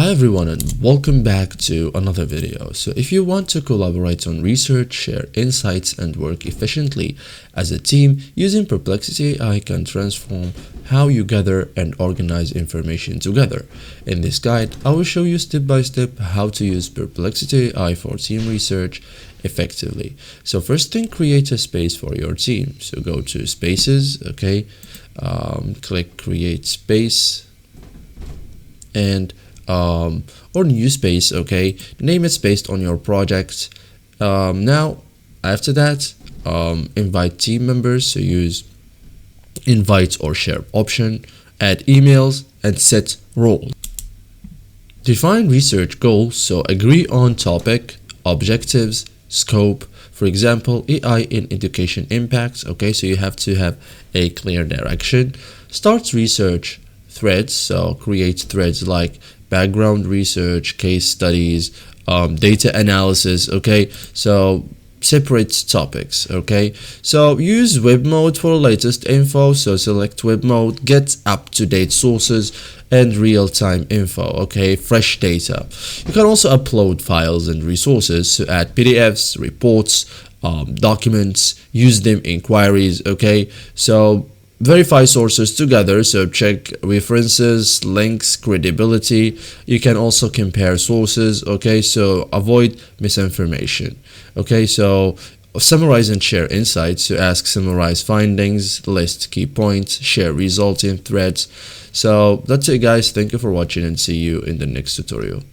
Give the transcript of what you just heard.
Hi everyone and welcome back to another video. So if you want to collaborate on research, share insights and work efficiently as a team, using Perplexity AI can transform how you gather and organize information together. In this guide, I will show you step by step how to use Perplexity AI for team research effectively. So first thing, create a space for your team. So go to spaces, click create space and or new space, name it based on your project. Now after that, invite team members, so use invite or share option, add emails and set roles. Define research goals, so agree on topic, objectives, scope. For example, AI in education impacts, so you have to have a clear direction. Start research threads, so create threads like background research, case studies, data analysis. So separate topics. So use web mode for latest info, so select web mode, get up-to-date sources and real-time info, fresh data. You can also upload files and resources, so add PDFs, reports, documents, use them in queries. So verify sources together, so check references, links, credibility. You can also compare sources, so avoid misinformation. So summarize and share insights, so ask summarize findings, list key points, share results in threads. So that's it guys, thank you for watching and see you in the next tutorial.